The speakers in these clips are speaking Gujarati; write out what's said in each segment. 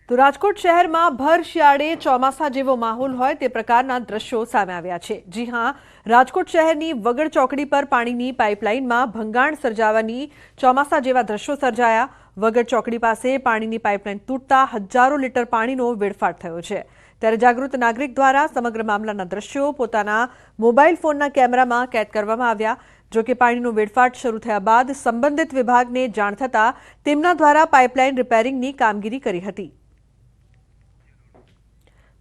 તો રાજકોટ શહેરમાં ભર શિયાળે ચોમાસા જેવો માહોલ હોય તે પ્રકારના દ્રશ્યો સામે આવ્યા છે। જી હા, રાજકોટ શહેરની વગડ ચોકડી પર પાણીની પાઇપલાઇનમાં ભંગાણ સર્જાવાની ચોમાસા જેવા દ્રશ્યો સર્જાયા। વગડ ચોકડી પાસે પાણીની પાઇપલાઇન તૂટતા હજારો લીટર પાણીનો વેડફાટ થયો છે। ત્યારે જાગૃત નાગરિક દ્વારા સમગ્ર મામલાના દ્રશ્યો પોતાના મોબાઈલ ફોનના કેમેરામાં કેદ કરવામાં આવ્યા। જો કે પાણીનો વેડફાટ શરૂ થયા બાદ સંબંધિત વિભાગને જાણ થતાં તેમના દ્વારા પાઇપલાઇન રિપેરિંગની કામગીરી કરી હતી।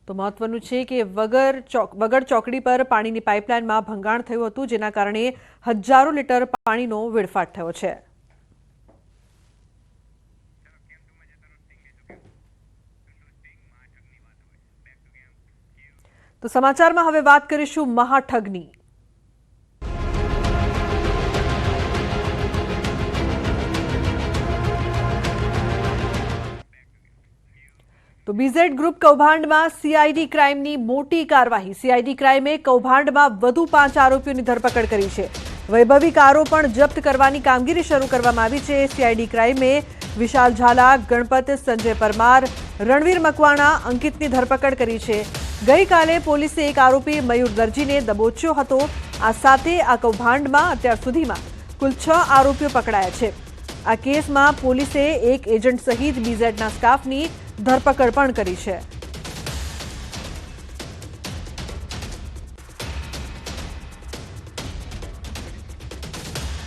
તો મહત્વનું છે કે વગડ ચોકડી પર પાણીની પાઇપલાઇનમાં ભંગાણ થયું હતું, જેના કારણે હજારો લીટર પાણીનો વેડફાટ થયો છે। તો સમાચારમાં હવે વાત કરીશું મહાઠગની। તો બીઝેડ ગ્રુપ કૌભાંડમાં સીઆઈડી ક્રાઇમની મોટી કાર્યવાહી। સીઆઈડી ક્રાઇમે કૌભાંડમાં વધુ 5 આરોપીઓની ધરપકડ કરી છે। વૈભવી કારો પણ જપ્ત કરવાની કામગીરી શરૂ કરવામાં આવી છે। સીઆઈડી ક્રાઇમે વિશાલ ઝાલા, ગણપત, સંજય પરમાર, રણવીર મકવાણા, અંકિતની ધરપકડ કરી છે। ગઈકાલે પોલીસે એક આરોપી મયુર દરજીને દબોચ્યો હતો। આ સાથે આ કૌભાંડમાં અત્યાર સુધીમાં કુલ 6 આરોપીઓ પકડાયા છે। આ કેસમાં પોલીસે એક એજન્ટ સહિત બીઝેડના સ્ટાફની ધરપકડ પણ કરી છે।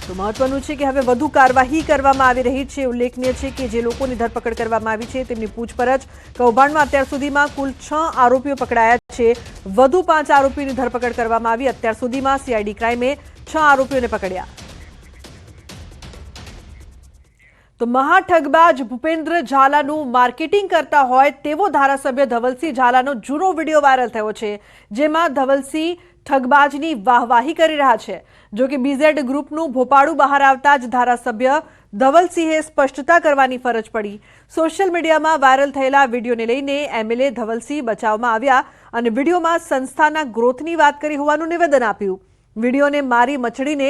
તો મહત્વનું છે કે હવે વધુ કાર્યવાહી કરવામાં આવી રહી છે। ઉલ્લેખનીય છે કે જે લોકોની ધરપકડ કરવામાં આવી છે તેમની પૂછપરછ કૌભાંડમાં અત્યાર સુધીમાં કુલ 6 આરોપીઓ પકડાયા છે। વધુ 5 આરોપીની ધરપકડ કરવામાં આવી। અત્યાર સુધીમાં સીઆઈડી ક્રાઇમે 6 આરોપીઓને પકડ્યા। તો મહાઠગબાજ ભૂપેન્દ્ર ઝાલાનું માર્કેટિંગ કરતા હોય તેવો ધારાસભ્ય ધવલસિંહ ઝાલાનો જૂનો વિડીયો વાયરલ થયો છે, જેમાં ધવલસિંહ ઠગબાજની વાહવાહી કરી રહ્યા છે। જો કે બીઝેડ ગ્રુપનું ભોપાળું બહાર આવતા જ ધારાસભ્ય ધવલસિંહે સ્પષ્ટતા કરવાની ફરજ પડી। સોશિયલ મીડિયામાં વાયરલ થયેલા વિડીયોને લઈને એમએલએ ધવલસિંહ બચાવમાં આવ્યા અને વિડીયોમાં સંસ્થાના ગ્રોથની વાત કરી હોવાનું નિવેદન આપ્યું। વિડીયોને મારી મચડીને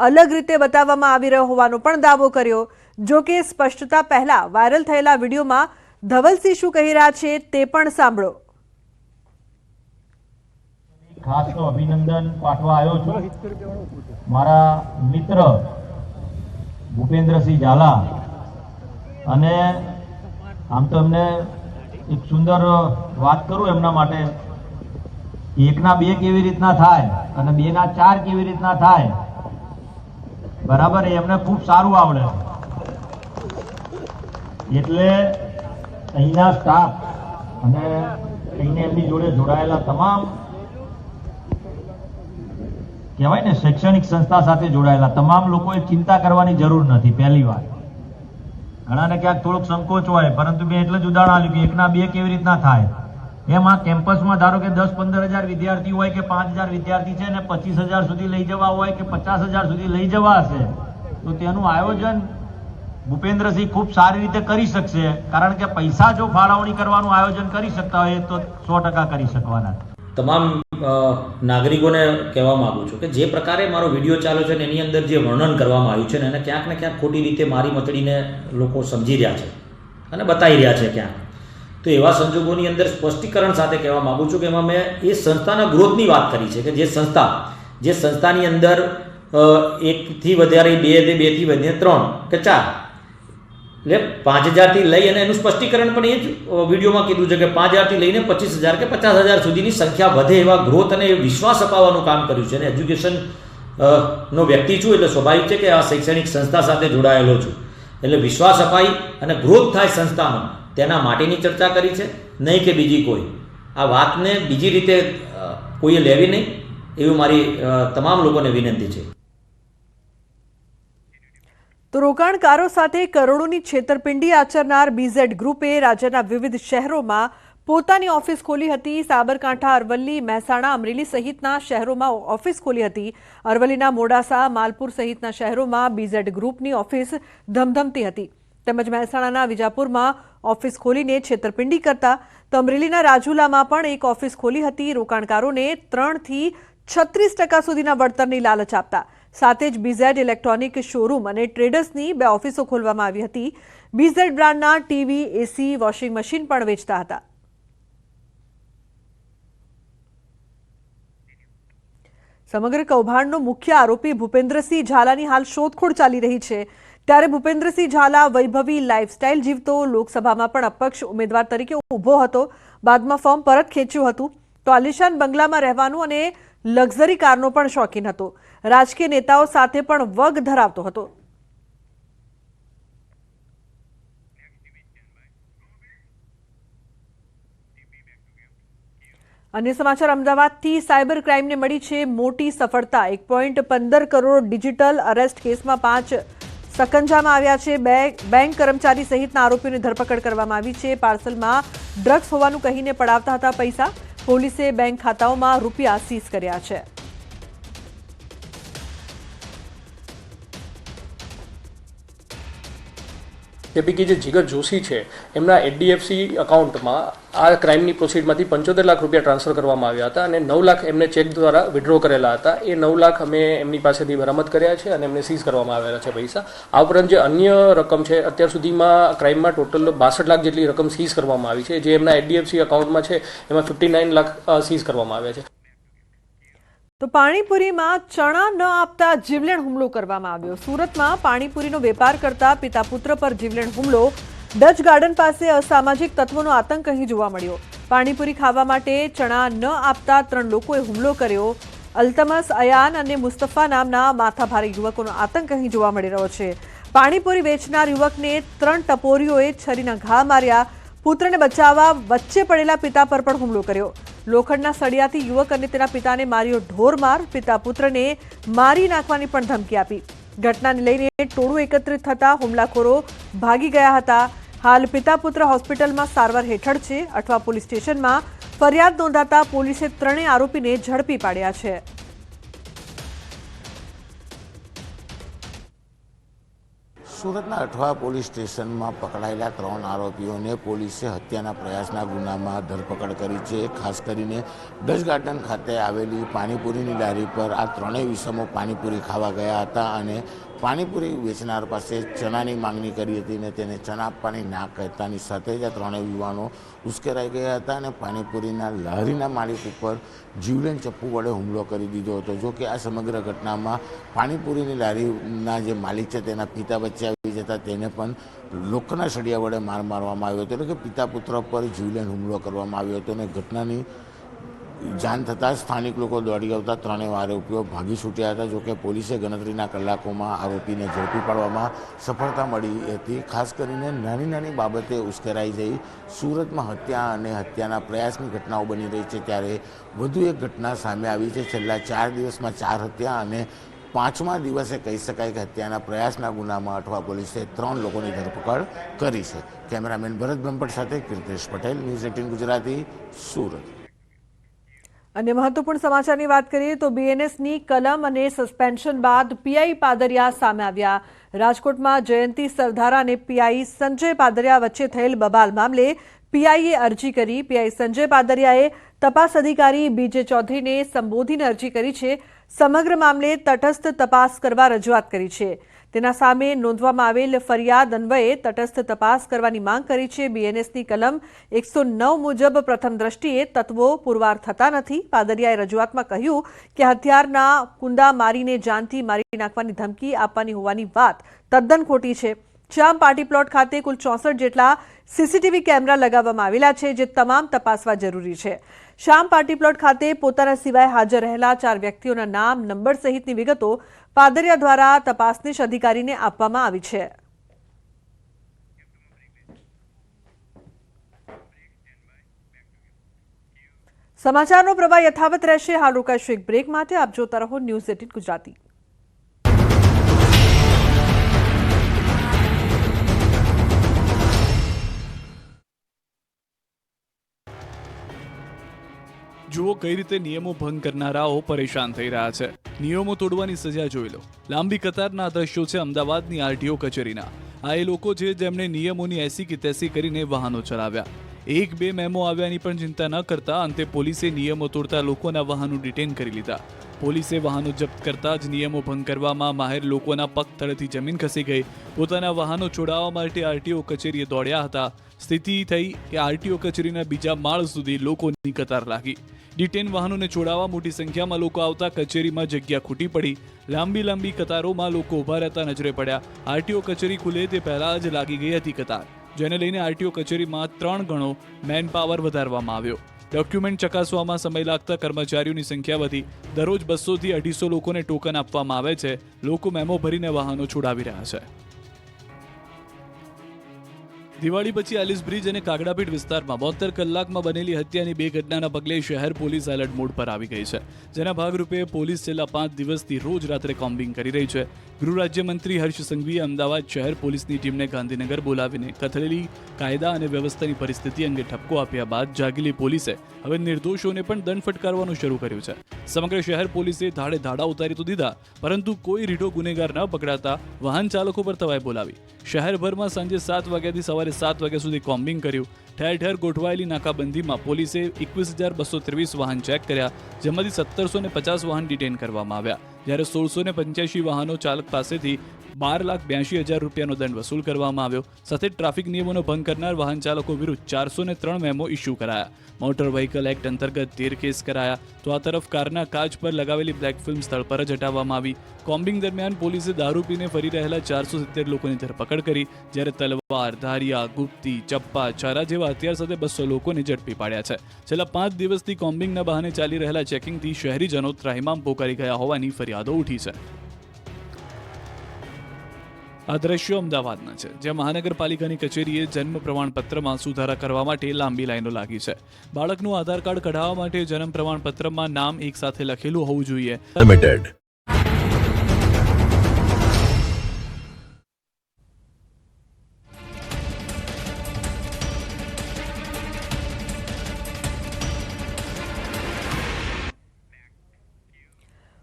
અલગ રીતે બતાવવામાં આવી રહ્યો હોવાનો પણ દાવો કર્યો। જો કે સ્પષ્ટતા પહેલા વાયરલ થયેલા વિડીયોમાં ધવલસિંહ શું કહી રહ્યા છે તે પણ સાંભળો। ખાસ તો અભિનંદન પાઠવા આવ્યો છું મારા મિત્ર ભૂપેન્દ્રસિંહ ઝાલા, અને આમ તો એમને એક સુંદર વાત કરું એમના માટે, 1 ના 2 કેવી રીતના થાય અને 2 ના 4 કેવી રીતના થાય, બરાબર, એમને ખૂબ સારું આવડે। એટલે અહીંના સ્ટાફ અને અહીંને એમની જોડે જોડાયેલા તમામ કહેવાય ને શૈક્ષણિક સંસ્થા સાથે જોડાયેલા તમામ લોકોએ ચિંતા કરવાની જરૂર નથી। પહેલી વાત, ઘણાને ક્યાંક થોડોક સંકોચ હોય, પરંતુ મેં એટલે જ ઉદાહરણ આપ્યું કે 1 ના 2 કેવી રીતના થાય। એમ આ કેમ્પસમાં ધારો કે 10-15 હજાર વિદ્યાર્થી હોય કે 5,000 વિદ્યાર્થી છે ને 25,000 સુધી લઈ જવા હોય કે 50,000 સુધી લઈ જવા હશે, તો તેનું આયોજન ભૂપેન્દ્રસિંહ ખૂબ સારી રીતે કરી શકશે। કારણ કે પૈસા જો ફાળવણી કરવાનું આયોજન કરી શકતા હોય તો 100% કરી શકવાના। તમામ નાગરિકોને કહેવા માંગુ છું કે જે પ્રકારે મારો વિડીયો ચાલ્યો છે ને એની અંદર જે વર્ણન કરવામાં આવ્યું છે ને એને ક્યાંક ને ક્યાંક ખોટી રીતે મારી મતડીને લોકો સમજી રહ્યા છે અને બતાવી રહ્યા છે ક્યાંક। તો એવા સંજોગોની અંદર સ્પષ્ટીકરણ સાથે કહેવા માંગુ છું કે એમાં મેં એ સંસ્થાના ગ્રોથની વાત કરી છે કે જે સંસ્થાની અંદર 1 થી વધારે 2, 2 થી વધીને 3 કે 4, એટલે 5,000 થી લઈ, અને એનું સ્પષ્ટીકરણ પણ એ જ વિડીયોમાં કીધું છે કે 5,000 થી લઈને 25,000 કે 50,000 સુધીની સંખ્યા વધે એવા ગ્રોથ અને વિશ્વાસ અપાવવાનું કામ કર્યું છે। અને એજ્યુકેશન નો વ્યક્તિ છું એટલે સ્વાભાવિક છે કે આ શૈક્ષણિક સંસ્થા સાથે જોડાયેલો છું, એટલે વિશ્વાસ અપાઈ અને ગ્રોથ થાય સંસ્થાનો તેના માટેની ચર્ચા કરી છે, નહીં કે બીજી કોઈ આ વાતને બીજી રીતે કોઈએ લેવી નહીં, એવી મારી તમામ લોકોને વિનંતી છે। તો રોકાણકારો સાથે કરોડોની છેતરપિંડી આચરનાર બીઝેડ ગ્રુપે રાજ્યના વિવિધ શહેરોમાં પોતાની ઓફિસ ખોલી હતી। સાબરકાંઠા, અરવલ્લી, મહેસાણા, અમરેલી સહિતના શહેરોમાં ઓફિસ ખોલી હતી। અરવલ્લીના મોડાસા, માલપુર સહિતના શહેરોમાં બીઝેડ ગ્રુપની ઓફિસ ધમધમતી હતી, તેમજ મહેસાણાના વિજાપુરમાં ઓફિસ ખોલીને છેતરપિંડી કરતા। તો અમરેલીના રાજુલામાં પણ એક ઓફિસ ખોલી હતી। રોકાણકારોને 3 થી 36% સુધીના વળતરની લાલચ આપતા। સાથે જ બીઝેડ ઇલેક્ટ્રોનિક શોરૂમ અને ટ્રેડર્સની 2 ઓફિસો ખોલવામાં આવી હતી। BZ બ્રાન્ડના ટીવી, એસી, વોશિંગ મશીન પણ વેચતા હતા. સમગ્ર કૌભાંડનો મુખ્ય આરોપી ભૂપેન્દ્રસિંહ ઝાલાની હાલ શોધખોળ ચાલી રહી છે. ત્યારે ભૂપેન્દ્રસિંહ ઝાલા વૈભવી લાઇફસ્ટાઇલ જીવતો લોકસભામાં પણ અપક્ષ ઉમેદવાર તરીકે ઊભો હતો. બાદમાં ફોર્મ પરત ખેંચ્યું હતું. તો આલિશાન બંગલામાં રહેવાનું અને લક્ઝરી કારનો પણ શોખીન હતો. રાજકીય નેતાઓ સાથે પણ વગ ધરાવતો હતો. અન્ય સમાચાર, અમદાવાદથી સાયબર ક્રાઇમને મળી છે મોટી સફળતા. 1.15 કરોડ ડિજિટલ અરેસ્ટ કેસમાં 5 સકંજામાં આવ્યા છે. બેંક કર્મચારી સહિતના આરોપીઓની ધરપકડ કરવામાં આવી છે. પાર્સલમાં ડ્રગ્સ હોવાનું કહીને પડાવતા હતા પૈસા. પોલીસે બેંક ખાતાઓમાં રૂપિયા સીઝ કર્યા છે. એપીકે જે જીગર જોશી છે એમના HDFC અકાઉન્ટમાં આ ક્રાઇમની પ્રોસીડમાંથી 75 લાખ રૂપિયા ટ્રાન્સફર કરવામાં આવ્યા હતા અને 9 લાખ એમને ચેક દ્વારા વિડ્રો કરેલા હતા. એ 9 લાખ અમે એમની પાસેથી બરામદ કર્યા છે અને એમને સીઝ કરવામાં આવેલા છે પૈસા. આ ઉપરાંત જે અન્ય રકમ છે, અત્યાર સુધીમાં ક્રાઇમમાં ટોટલ 62 લાખ જેટલી રકમ સીઝ કરવામાં આવી છે. જે એમના HDFC અકાઉન્ટમાં છે એમાં 59 લાખ સીઝ કરવામાં આવ્યા છે. તો પાણીપુરીમાં ચણા ન આપતા જીવલેણ હુમલો કરવામાં આવ્યો. સુરતમાં પાણીપુરીનો વેપાર કરતા પિતા પુત્ર પર જીવલેણ હુમલો. ડચ ગાર્ડન પાસે અસામાજિક તત્વોનો આતંક અહીં જોવા મળ્યો. પાણીપુરી ખાવા માટે ચણા ન આપતા 3 લોકોએ હુમલો કર્યો. અલ્તમસ, અયાન અને મુસ્તફા નામના માથાભારે યુવકોનો આતંક અહીં જોવા મળી રહ્યો છે. પાણીપુરી વેચનાર યુવકને 3 ટપોરીઓએ છરીના ઘા માર્યા. પુત્રને બચાવવા વચ્ચે પડેલા પિતા પર પણ હુમલો કર્યો. લોખંડના સળિયાથી યુવક અને તેના પિતાને માર્યો ઢોરમાર. પિતા પુત્રને મારી નાખવાની પણ ધમકી આપી. ઘટનાને લઈને ટોળું એકત્રિત થતા હુમલાખોરો ભાગી ગયા હતા. હાલ પિતા પુત્ર હોસ્પિટલમાં સારવાર હેઠળ છે. અઠવા પોલીસ સ્ટેશનમાં ફરિયાદ નોંધાતા પોલીસે 3 આરોપીને ઝડપી પાડ્યા છે. સુરતના અઠવા પોલીસ સ્ટેશનમાં પકડાયેલા 3 આરોપીઓને પોલીસે હત્યાના પ્રયાસના ગુનામાં ધરપકડ કરી છે. ખાસ કરીને ડચ ગાર્ડન ખાતે આવેલી પાણીપુરીની લારી પર આ 3 વિષમો પાણીપુરી ખાવા ગયા હતા અને પાણીપુરી વેચનાર પાસે ચણાની માંગણી કરી હતી અને તેને ચણા આપવાની ના કહેતાની સાથે જ આ 3 યુવાનો ઉશ્કેરાઈ ગયા હતા અને પાણીપુરીના લારીના માલિક ઉપર જીવલેણ ચપ્પુ વડે હુમલો કરી દીધો હતો. જો કે આ સમગ્ર ઘટનામાં પાણીપુરીની લારીના જે માલિક છે તેના પિતા વચ્ચે આવી જતા તેને પણ લોખંડના સળિયા વડે માર મારવામાં આવ્યો હતો. એટલે કે પિતા પુત્ર પર જીવલેણ હુમલો કરવામાં આવ્યો હતો અને ઘટનાની જાણ થતાં સ્થાનિક લોકો દોડી આવતા 3 આરોપીઓ ભાગી છૂટ્યા હતા. જોકે પોલીસે ગણતરીના કલાકોમાં આરોપીને ઝડપી પાડવામાં સફળતા મળી હતી. ખાસ કરીને નાની નાની બાબતે ઉશ્કેરાઈ જઈ સુરતમાં હત્યા અને હત્યાના પ્રયાસની ઘટનાઓ બની રહી છે. ત્યારે વધુ એક ઘટના સામે આવી છે. છેલ્લા 4 દિવસમાં 4 હત્યા અને 5મા દિવસે કહી શકાય કે હત્યાના પ્રયાસના ગુનામાં અઠવા પોલીસે 3 લોકોની ધરપકડ કરી છે. કેમેરામેન ભરત બ્રહ્મભટ્ટ સાથે કીર્તેશ પટેલ, ન્યૂઝ 18 ગુજરાતી, સુરત. અને મહત્વપૂર્ણ સમાચારની વાત કરીએ તો BNSની કલમ અને સસ્પેન્શન બાદ પીઆઈ પાદરિયા સામે આવ્યા. રાજકોટમાં જયંતિ સરધારા અને પીઆઈ સંજય પાદરિયા વચ્ચે થયેલ બબાલ મામલે પીઆઈએ અરજી કરી. પીઆઈ સંજય પાદરિયાએ તપાસ અધિકારી BJ ચૌધરીને સંબોધીને અરજી કરી છે. સમગ્ર મામલે તટસ્થ તપાસ કરવા રજૂઆત કરી છે. તેના સામે નોંધવામાં આવેલ ફરિયાદ અન્વયે તટસ્થ તપાસ કરવાની માંગ કરી છે. BNSની કલમ 109 મુજબ પ્રથમ દ્રષ્ટિએ તત્વો પુરવાર થતા નથી. પાદરિયાએ રજૂઆતમાં કહ્યું કે હથિયારના કુંડા મારીને જાનથી મારી નાખવાની ધમકી આપવાની હોવાની વાત તદ્દન ખોટી છે. શ્યામ પાર્ટી પ્લોટ ખાતે કુલ 64 જેટલા CCTV કેમેરા લગાવવામાં આવેલા છે, જે તમામ તપાસવા જરૂરી છે. શ્યામ પાર્ટી પ્લોટ ખાતે પોતાના સિવાય હાજર રહેલા 4 વ્યક્તિઓના નામ, નંબર સહિતની વિગતો પાદરિયા દ્વારા તપાસનીશ અધિકારીને આપવામાં આવી છે. સમાચારનો પ્રવાહ યથાવત રહેશે. હાલ રોકાઈશું એક બ્રેક માટે. આપ જોતા રહો ન્યૂઝ 18 ગુજરાતી. જુઓ કઈ રીતે નિયમો ભંગ કરનારાઓ પરેશાન થઈ રહ્યા છે. નિયમો તોડવાની સજા જોઈ લો. લાંબી કતારના દ્રશ્યો છે અમદાવાદની RTO કચેરીના. આ એ લોકો છે જેમણે નિયમોની એસી કે તેસી કરીને વાહનો ચલાવ્યા. 1-2 મેમો આવ્યાની પણ ચિંતા ન કરતા અંતે પોલીસે નિયમો તોડતા લોકોના વાહનો ડિટેન કરી લીધા. પોલીસે વાહનો જપ્ત કરતા જ નિયમો ભંગ કરવામાં માહેર લોકોના પગ તળેથી જમીન ખસી ગઈ. પોતાના વાહનો છોડાવવા માટે આરટીઓ કચેરીએ દોડ્યા હતા. સ્થિતિ થઈ કે આરટીઓ કચેરીના બીજા માળ સુધી લોકોની કતાર લાગી. ડિટેન વાહનોને છોડાવવા મોટી સંખ્યામાં લોકો આવતા કચેરીમાં જગ્યા ખૂટી પડી. લાંબી કતારોમાં લોકો ઊભા રહેતા નજરે પડ્યા. આરટીઓ કચેરી ખુલે તે પહેલા જ લાગી ગઈ હતી કતાર, જેને લઈને આરટીઓ કચેરીમાં 3 ગણો મેન પાવર વધારવામાં આવ્યો. ડોક્યુમેન્ટ ચકાસવામાં સમય લાગતા કર્મચારીઓની સંખ્યા વધી. દરરોજ 200 થી 250 લોકોને ટોકન આપવામાં આવે છે. લોકો મેમો ભરીને વાહનો છોડાવી રહ્યા છે. દિવાળી પછી એલિસ બ્રિજ અને કાગડાપીઠ વિસ્તારમાં 72 કલાકમાં બનેલી હત્યાની 2 ઘટનાના પગલે શહેર પોલીસ એલર્ટ મોડ પર આવી ગઈ છે. જેના ભાગરૂપે પોલીસ છેલ્લા 5 દિવસથી રોજ રાત્રે કોમ્બિંગ કરી રહી છે. ગૃહ રાજ્યમંત્રી હર્ષ સંઘવીએ અમદાવાદ શહેર પોલીસની ટીમને ગાંધીનગર બોલાવીને કથળેલી કાયદા અને વ્યવસ્થાની પરિસ્થિતિ અંગે ઠપકો આપ્યા બાદ જાગેલી પોલીસે હવે નિર્દોષોને પણ દંડ ફટકારવાનું શરૂ કર્યું છે. સમગ્ર શહેર પોલીસે ધાડે ધાડા ઉતારી તો દીધા, પરંતુ કોઈ રીઢો ગુનેગાર ન પકડાતા વાહન ચાલકો પર તવાઈ બોલાવી. શહેરભરમાં સાંજે 7 વાગ્યાથી સવારે 7 વાગ્યા સુધી કોમ્બિંગ કર્યું. ઠેર ઠેર ગોઠવાયેલી નાકાબંધીમાં પોલીસે 21,223 વાહન ચેક કર્યા, જેમાંથી 1,750 વાહન ડિટેન કરવામાં આવ્યા, જ્યારે 1,685 વાહનો ચાલક પાસેથી 12,82,000 રૂપિયાનો દંડ વસૂલ કરવામાં આવ્યો. સાથે ટ્રાફિક નિયમોનો ભંગ કરનાર વાહન ચાલકો વિરુદ્ધ 403 મેમો ઇસ્યુ કરાયા. મોટર વ્હીકલ એક્ટ અંતર્ગત 13 કેસ કરાયા. તો આ તરફ કારના કાચ પર લગાવેલી બ્લેક ફિલ્મ સ્થળ પર જ હટાવવામાં આવી. કોમ્બિંગ દરમિયાન પોલીસે દારૂ પીને ફરી રહેલા 470 લોકોની ધરપકડ કરી, જ્યારે તલવાર, ધારિયા, ગુપ્તી, ચપ્પા, ચારા જેવા હથિયાર સાથે 200 લોકોને ઝડપી પાડ્યા છે. છેલ્લા 5 દિવસથી કોમ્બિંગના બહાને ચાલી રહેલા ચેકિંગથી શહેરીજનો ત્રાહિમામ પોકારી ગયા હોવાની ફરિયાદો ઉઠી છે. આ દ્રશ્યો અમદાવાદના છે, જ્યાં મહાનગરપાલિકાની કચેરીએ જન્મ પ્રમાણપત્રમાં સુધારા કરવા માટે લાંબી લાઈનો લાગી છે. બાળકનું આધાર કાર્ડ કઢાવવા માટે જન્મ પ્રમાણપત્રમાં નામ એક સાથે લખેલું હોવું જોઈએ. Limited.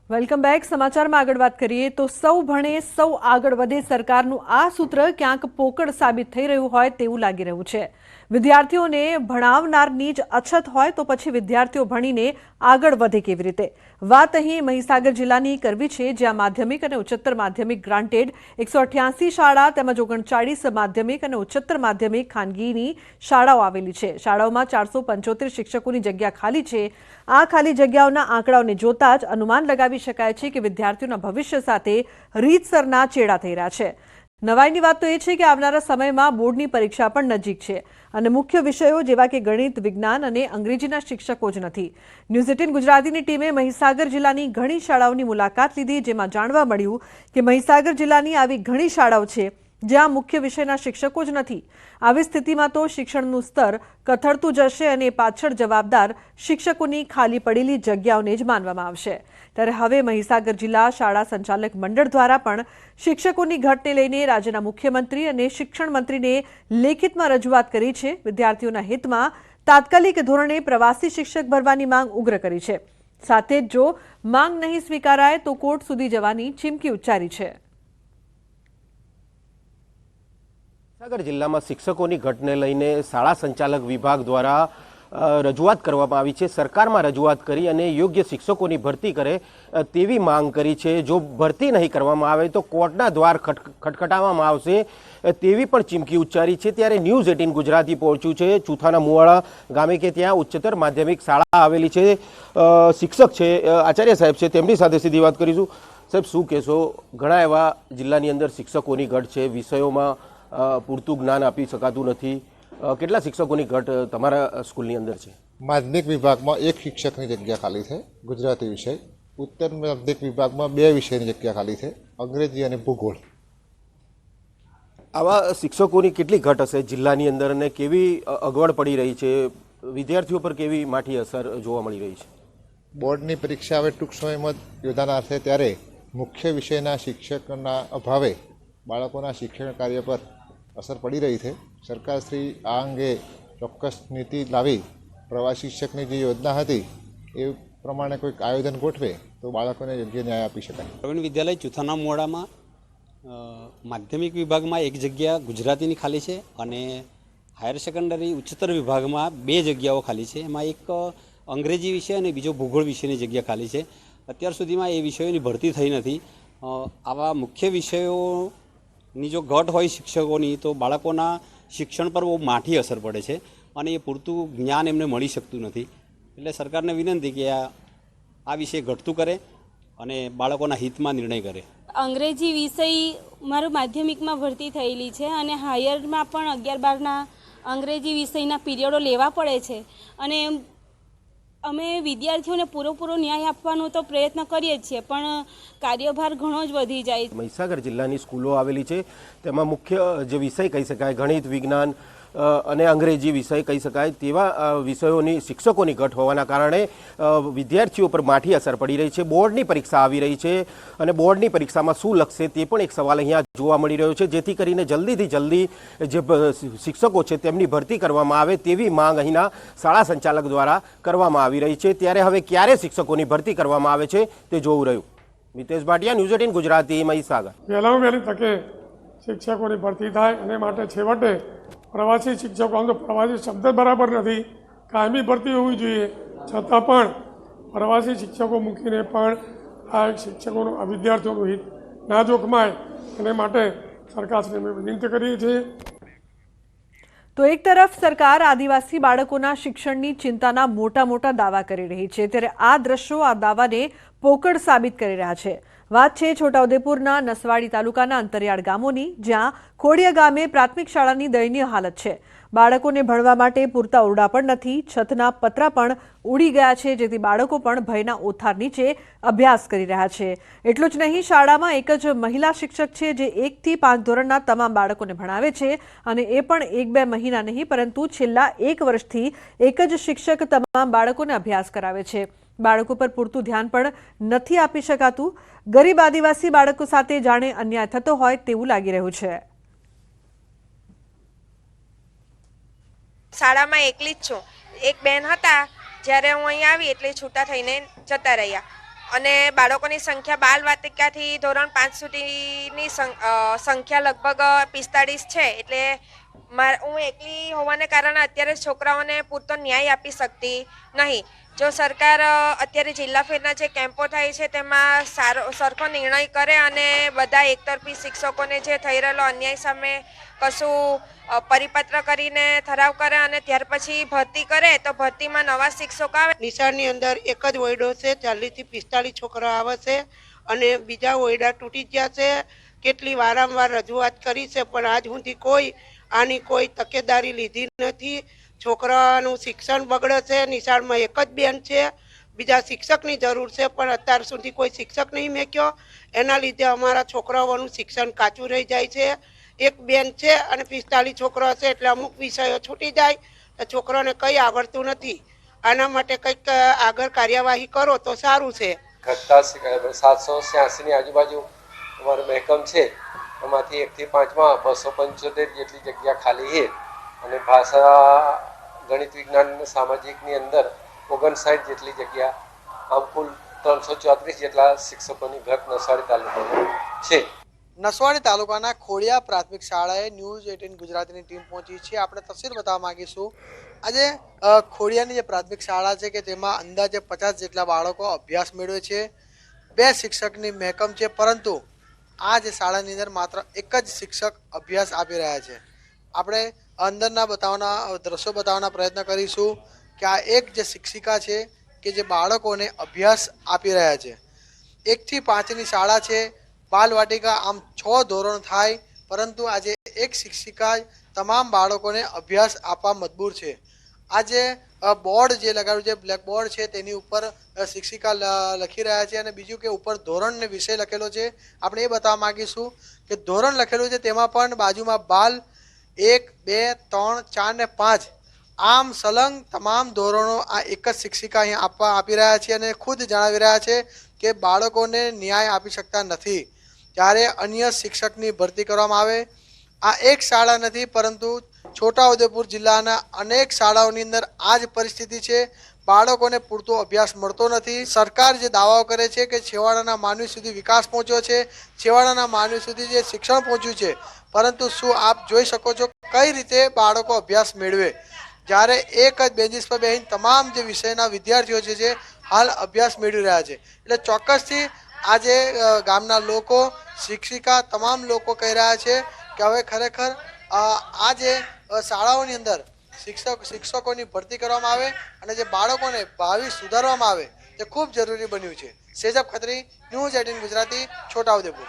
Welcome back. સમાચારમાં આગળ વાત કરીએ તો સૌ ભણે સૌ આગળ વધે સરકારનું આ સૂત્ર ક્યાંક પોકળ સાબિત થઈ રહ્યું હોય તેવું લાગી રહ્યું છે. વિદ્યાર્થીઓને ભણાવનારની જ અછત હોય તો પછી વિદ્યાર્થીઓ ભણીને આગળ વધે કેવી રીતે? વાત અહીં મહીસાગર જિલ્લાની કરવી છે, જ્યાં માધ્યમિક અને ઉચ્ચતર માધ્યમિક ગ્રાન્ટેડ 188 શાળા તેમજ 39 માધ્યમિક અને ઉચ્ચતર માધ્યમિક ખાનગીની શાળાઓ આવેલી છે. શાળાઓમાં 475 શિક્ષકોની જગ્યા ખાલી છે. આ ખાલી જગ્યાઓના આંકડાઓને જોતા જ અનુમાન લગાવી શકાય છે કે વિદ્યાર્થીઓના ભવિષ્ય સાથે રીતસરના ચેડા થઈ રહ્યા છે. નવાઈની વાત તો એ છે કે આવનારા સમયમાં બોર્ડની પરીક્ષા પણ નજીક છે અને મુખ્ય વિષયો જેવા કે ગણિત, વિજ્ઞાન અને અંગ્રેજીના શિક્ષકો જ નથી. ન્યૂઝ 18 ગુજરાતીની ટીમે મહીસાગર જિલ્લાની ઘણી શાળાઓની મુલાકાત લીધી, જેમાં જાણવા મળ્યું કે મહીસાગર જિલ્લાની આવી ઘણી શાળાઓ છે જ્યાં મુખ્ય વિષયના શિક્ષકો જ નથી. આવી સ્થિતિમાં તો શિક્ષણનું સ્તર કથળતું જશે અને પાછળ જવાબદાર શિક્ષકોની ખાલી પડેલી જગ્યાઓને જ માનવામાં આવશે. ત્યારે હવે મહીસાગર જિલ્લા શાળા સંચાલક મંડળ દ્વારા પણ શિક્ષકોની ઘટને લઈને રાજ્યના મુખ્યમંત્રી અને શિક્ષણ મંત્રીને લેખિતમાં રજૂઆત કરી છે. વિદ્યાર્થીઓના હિતમાં તાત્કાલિક ધોરણે પ્રવાસી શિક્ષક ભરવાની માંગ ઉગ્ર કરી છે. સાથે જ જો માંગ નહીં સ્વીકારાય તો કોર્ટ સુધી જવાની ચીમકી ઉચ્ચારી છે. મહીસાગર જિલ્લામાં શિક્ષકોની ઘટને લઈને શાળા સંચાલક વિભાગ દ્વારા રજૂઆત કરવામાં આવી છે. સરકારમાં રજૂઆત કરી અને યોગ્ય શિક્ષકોની ભરતી કરે તેવી માંગ કરી છે. જો ભરતી નહીં કરવામાં આવે તો કોર્ટના દ્વાર ખટખટાવવામાં આવશે તેવી પણ ચીમકી ઉચ્ચારી છે. ત્યારે ન્યૂઝ 18 ગુજરાતી પહોંચ્યું છે ચુથાના મુવાડા ગામે, કે ત્યાં ઉચ્ચતર માધ્યમિક શાળા આવેલી છે. શિક્ષક છે, આચાર્ય સાહેબ છે, તેમની સાથે સીધી વાત કરીશું. સાહેબ, શું કહેશો? ઘણા એવા જિલ્લાની અંદર શિક્ષકોની ઘટ છે, વિષયોમાં પૂરતું જ્ઞાન આપી શકાતું નથી. કેટલા શિક્ષકોની ઘટ તમારા સ્કૂલની અંદર છે? માધ્યમિક વિભાગમાં 1 શિક્ષકની જગ્યા ખાલી છે, ગુજરાતી વિષય. ઉત્તર માધ્યમિક વિભાગમાં 2 વિષયની જગ્યા ખાલી છે, અંગ્રેજી અને ભૂગોળ. આવા શિક્ષકોની કેટલી ઘટ હશે જિલ્લાની અંદર અને કેવી અગવડ પડી રહી છે? વિદ્યાર્થીઓ પર કેવી માઠી અસર જોવા મળી રહી છે? બોર્ડની પરીક્ષા હવે ટૂંક સમયમાં યોજાનાર છે, ત્યારે મુખ્ય વિષયના શિક્ષકના અભાવે બાળકોના શિક્ષણ કાર્ય પર અસર પડી રહી છે. સરકારશ્રી આ અંગે ચોક્કસ નીતિ લાવી પ્રવાસી શિક્ષકની જે યોજના હતી એ પ્રમાણે કોઈક આયોજન ગોઠવે તો બાળકોને યોગ્ય ન્યાય આપી શકાય. પ્રવીણ વિદ્યાલય ચુથાના મોડામાં માધ્યમિક વિભાગમાં 1 જગ્યા ગુજરાતીની ખાલી છે અને હાયર સેકન્ડરી ઉચ્ચતર વિભાગમાં 2 જગ્યાઓ ખાલી છે. એમાં એક અંગ્રેજી વિષય અને બીજો ભૂગોળ વિષયની જગ્યા ખાલી છે. અત્યાર સુધીમાં એ વિષયોની ભરતી થઈ નથી. આવા મુખ્ય વિષયોની જો ઘટ હોય શિક્ષકોની તો બાળકોના શિક્ષણ પર બહુ માઠી અસર પડે છે અને એ પૂરતું જ્ઞાન એમને મળી શકતું નથી. એટલે સરકારને વિનંતી કે આ વિષય ઘટતું કરે અને બાળકોના હિતમાં નિર્ણય કરે. અંગ્રેજી વિષય મારું માધ્યમિકમાં ભરતી થયેલી છે અને હાયરમાં પણ 11-12ના અંગ્રેજી વિષયના પીરિયડો લેવા પડે છે અને અમે વિદ્યાર્થીઓને પૂરેપૂરો ન્યાય આપવાનો તો પ્રયત્ન કરીએ જ છીએ, પણ કાર્યભાર ઘણો જ વધી જાય છે. મહીસાગર જિલ્લાની સ્કૂલો આવેલી છે, તેમાં મુખ્ય જે વિષય કહી શકાય ગણિત, વિજ્ઞાન અને અંગ્રેજી વિષય કહી શકાય તેવા વિષયોની શિક્ષકોની ઘટ હોવાના કારણે વિદ્યાર્થીઓ પર માઠી અસર પડી રહી છે. બોર્ડની પરીક્ષા આવી રહી છે અને બોર્ડની પરીક્ષામાં શું લખશે તે પણ એક સવાલ અહીંયા જોવા મળી રહ્યો છે, જેથી કરીને જલ્દીથી જલ્દી જે શિક્ષકો છે તેમની ભરતી કરવામાં આવે તેવી માંગ અહીંના શાળા સંચાલક દ્વારા કરવામાં આવી રહી છે. ત્યારે હવે ક્યારે શિક્ષકોની ભરતી કરવામાં આવે છે તે જોવું રહ્યું. મિતેશ ભાટિયા, ન્યૂઝ 18 ગુજરાતી, મહીસાગર. વહેલામાં વહેલી તકે શિક્ષકોની ભરતી થાય અને માટે છેવટે પ્રવાસી શિક્ષકો, આમ તો પ્રવાસી શબ્દ બરાબર નથી, કાયમી ભરતી હોવી જોઈએ, છતાં પણ પ્રવાસી શિક્ષકો મૂકીને પણ આ શિક્ષકોનું આ વિદ્યાર્થીઓનું હિત ના જોખમાય એને માટે સરકારશ્રીને વિનંતી કરીએ છીએ. તો એક તરફ સરકાર આદિવાસી બાળકોના શિક્ષણની ચિંતાના મોટા મોટા દાવા કરી રહી છે, ત્યારે આ દ્રશ્યો આ દાવાને પોકળ સાબિત કરી રહ્યા છે. વાત છે છોટાઉદેપુરના નસવાડી તાલુકાના અંતરિયાળ ગામોની, જ્યાં ખોડિયા ગામે પ્રાથમિક શાળાની દયનીય હાલત છે. બાળકોને ભણવા માટે પૂરતા ઓરડા પણ નથી, છતના પતરા પણ ઉડી ગયા છે, જેથી બાળકો પણ ભયના ઓથાર નીચે અભ્યાસ કરી રહ્યા છે. એટલું જ નહીં, શાળામાં એક જ મહિલા શિક્ષક છે જે 1 થી 5 ધોરણના તમામ બાળકોને ભણાવે છે અને એ પણ 1-2 મહિના નહીં, પરંતુ છેલ્લા 1 વર્ષથી એક જ શિક્ષક તમામ બાળકોને અભ્યાસ કરાવે છે. બાળકો પર પૂરતું ધ્યાન પણ નથી આપી શકાતું. ગરીબ આદિવાસી બાળકો સાથે જાણે અન્યાય થતો હોય તેવું લાગી રહ્યું છે. શાળામાં એકલી જ છું. એક બેન હતા, જ્યારે હું અહીં આવી એટલે છૂટા થઈને જતા રહ્યા અને બાળકોની સંખ્યા બાલવાટિકાથી ધોરણ 5 સુધીની સંખ્યા લગભગ 45 છે. એટલે હું એકલી હોવાને કારણે અત્યારે છોકરાઓને પૂરતો ન્યાય આપી શકતી નહીં. જો સરકાર અત્યારે જિલ્લા ફેરના જે કેમ્પો થાય છે તેમાં સરખો નિર્ણય કરે અને બધા એકતરફી શિક્ષકોને જે થઈ રહેલો અન્યાય સામે કશું પરિપત્ર કરીને ઠરાવ કરે અને ત્યાર પછી ભરતી કરે તો ભરતીમાં નવા શિક્ષકો આવે. નિશાળની અંદર એક જ ઓરડો છે, 40 થી 45 છોકરા આવે છે અને બીજા ઓરડા તૂટી ગયા છે. કેટલી વારંવાર રજૂઆત કરી છે પણ આજ સુધી આની કોઈ તકેદારી લીધી નથી. છોકરાનું શિક્ષણ બગડે છે. નિશાળમાં એક જ બેન છે, બીજા શિક્ષકની જરૂર છે પણ અત્યાર સુધી કોઈ શિક્ષક નહીં મેક્યો. એના લીધે અમારા છોકરાઓનું શિક્ષણ કાચું રહી જાય છે. એક બેન છે અને 45 છોકરા છે એટલે અમુક વિષયો છૂટી જાય તો છોકરાને કંઈ આવડતું નથી. આના માટે કંઈક આગળ કાર્યવાહી કરો તો સારું છે. ઘટતા 786ની આજુબાજુ અમારું મહેકમ છે, એમાંથી 1 થી 5માં 275 જેટલી જગ્યા ખાલી છે અને ભાષા, ગણિત, વિજ્ઞાન અને સામાજિકની અંદર 59 જેટલી જગ્યા, આમ કુલ 334 જેટલા શિક્ષકોની ઘટ નસવાડી તાલુકામાં છે. નસવાડી તાલુકાના ખોડિયા પ્રાથમિક શાળાએ ન્યૂઝ 18 ગુજરાતીની ટીમ પહોંચી છે. આપણે તસવીર બતાવવા માંગીશું. આજે ખોડિયાની જે પ્રાથમિક શાળા છે કે તેમાં અંદાજે 50 જેટલા બાળકો અભ્યાસ મેળવે છે. 2 શિક્ષકની મહેકમ છે, પરંતુ આ જે શાળાની અંદર માત્ર એક જ શિક્ષક અભ્યાસ આપી રહ્યા છે. આપણે અંદરના દ્રશ્યો બતાવવાના પ્રયત્ન કરીશું કે આ એક જે શિક્ષિકા છે કે જે બાળકોને અભ્યાસ આપી રહ્યા છે. 1 થી 5ની શાળા છે, બાલવાટિકા, આમ 6 ધોરણ થાય, પરંતુ આજે એક શિક્ષિકા તમામ બાળકોને અભ્યાસ આપવા મજબૂર છે. આજે બોર્ડ જે લગાવ્યું છે, બ્લેક બોર્ડ છે, તેની ઉપર શિક્ષિકા લખી રહ્યા છે અને બીજું કે ઉપર ધોરણ ને વિષય લખેલો છે. આપણે એ બતાવવા માંગીશું કે ધોરણ લખેલું છે તેમાં પણ બાજુમાં બાલ 1, 2, 3, 4 ને 5 આમ સલંગ તમામ ધોરણો આ એક જ શિક્ષિકા અહીં આપી રહ્યા છે અને ખુદ જણાવી રહ્યા છે કે બાળકોને ન્યાય આપી શકતા નથી. જ્યારે અન્ય શિક્ષકની ભરતી કરવામાં આવે, આ એક શાળા નથી પરંતુ છોટાઉદેપુર જિલ્લાના અનેક શાળાઓની અંદર આ જ પરિસ્થિતિ છે. બાળકોને પૂરતો અભ્યાસ મળતો નથી. સરકાર જે દાવાઓ કરે છે કે છેવાડાના માનવી સુધી વિકાસ પહોંચ્યો છે, છેવાડાના માનવી સુધી જે શિક્ષણ પહોંચ્યું છે, પરંતુ શું આપ જોઈ શકો છો કઈ રીતે બાળકો અભ્યાસ મેળવે? જ્યારે એક જ બેન્ચીસ પર બેસીને તમામ જે વિષયના વિદ્યાર્થીઓ છે જે હાલ અભ્યાસ મેળવી રહ્યા છે. એટલે ચોક્કસથી આજે ગામના લોકો, શિક્ષિકા, તમામ લોકો કહી રહ્યા છે કે હવે ખરેખર આ જે શાળાઓની અંદર શિક્ષકોની ભરતી કરવામાં આવે અને જે બાળકોને ભાવિ સુધારવામાં આવે તે ખૂબ જરૂરી બન્યું છે. સેજબ ખત્રી, ન્યૂઝ 18 ગુજરાતી, છોટાઉદેપુર.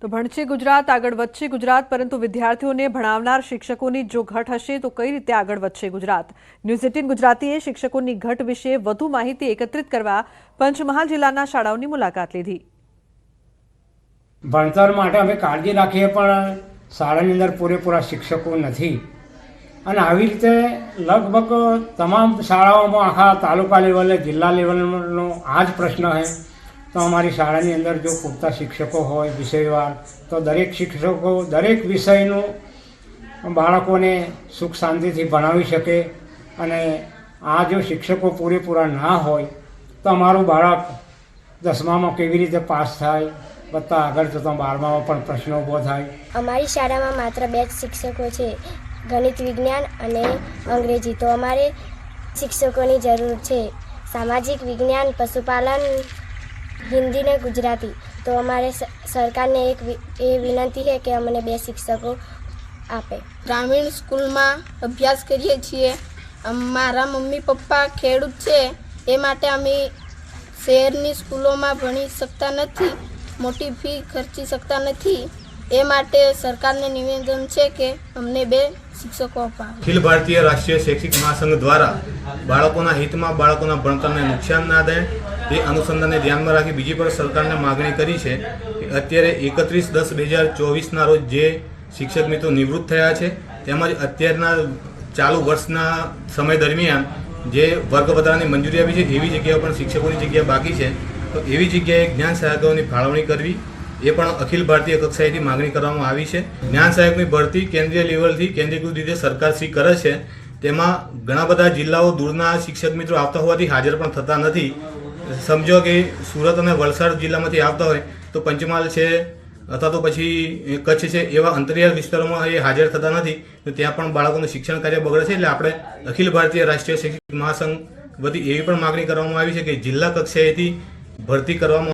તો ભણશે ગુજરાત, આગળ વધશે ગુજરાત, પરંતુ વિદ્યાર્થીઓને ભણાવનાર શિક્ષકોની જો ઘટ હશે તો કઈ રીતે આગળ વધશે ગુજરાત? ન્યૂઝ 18 ગુજરાતીએ શિક્ષકોની ઘટ વિશે વધુ માહિતી એકત્રિત કરવા પંચમહાલ જિલ્લાના શાળાઓની મુલાકાત લીધી. ભણતર માટે અમે કાળજી રાખીએ પણ શાળાની અંદર પૂરેપૂરા શિક્ષકો નથી અને આવી રીતે લગભગ તમામ શાળાઓમાં આખા તાલુકા લેવલે, જિલ્લા લેવલનો આ જ પ્રશ્ન છે. તો અમારી શાળાની અંદર જો પૂરતા શિક્ષકો હોય વિષયવાર, તો દરેક શિક્ષકો દરેક વિષયનું બાળકોને સુખ શાંતિથી ભણાવી શકે. અને આ જો શિક્ષકો પૂરેપૂરા ના હોય તો અમારું બાળક 10મામાં કેવી રીતે પાસ થાય, બધા આગળ જતાં 12મામાં પણ પ્રશ્નો ઊભો થાય. અમારી શાળામાં માત્ર 2 જ શિક્ષકો છે, ગણિત, વિજ્ઞાન અને અંગ્રેજી. તો અમારે શિક્ષકોની જરૂર છે. સામાજિક વિજ્ઞાન, પશુપાલન, હિન્દી ને ગુજરાતી. તો અમારે સરકારને એક વિનંતી છે કે અમને 2 શિક્ષકો આપે. ગ્રામીણ સ્કૂલમાં અભ્યાસ કરીએ છીએ. મારા મમ્મી પપ્પા ખેડૂત છે, એ માટે અમે શહેરની સ્કૂલોમાં ભણી શકતા નથી, મોટી ફી ખર્ચી શકતા નથી. એ માટે સરકારને નિવેદન છે કે અમને 2 શિક્ષકો અપાવે. અખિલ ભારતીય રાષ્ટ્રીય શૈક્ષિક મહાસંઘ દ્વારા બાળકોના હિતમાં બાળકોના ભણતરને નુકસાન ના થાય તે અનુસંધાનને ધ્યાનમાં રાખી બીજી પણ સરકારને માગણી કરી છે કે અત્યારે 31/10/2024ના રોજ જે શિક્ષક મિત્રો નિવૃત્ત થયા છે તેમજ અત્યારના ચાલુ વર્ષના સમય દરમિયાન જે વર્ગ વધારાની મંજૂરી આપી છે એવી જગ્યાઓ પણ શિક્ષકોની જગ્યા બાકી છે. તો એવી જગ્યાએ જ્ઞાન સહાયકોની ફાળવણી કરવી એ પણ અખિલ ભારતીય કક્ષાએથી માગણી કરવામાં આવી છે. જ્ઞાન સહાયકની ભરતી કેન્દ્રીય લેવલથી કેન્દ્રીયકૃત રીતે સરકારશ્રી કરે છે. તેમાં ઘણા બધા જિલ્લાઓ દૂરના શિક્ષક મિત્રો આવતા હોવાથી હાજર પણ થતા નથી. સમજો કે સુરત અને વલસાડ જિલ્લામાંથી આવતા હોય તો પંચમહાલ છે અથવા તો પછી કચ્છ છે એવા અંતરિયાળ વિસ્તારોમાં એ હાજર થતા નથી. તો ત્યાં પણ બાળકોનું શિક્ષણ કાર્ય બગડે છે. એટલે આપણે અખિલ ભારતીય રાષ્ટ્રીય શૈક્ષિક મહાસંઘ વતી એવી પણ માગણી કરવામાં આવી છે કે જિલ્લા કક્ષાએથી ભરતી કરવામાં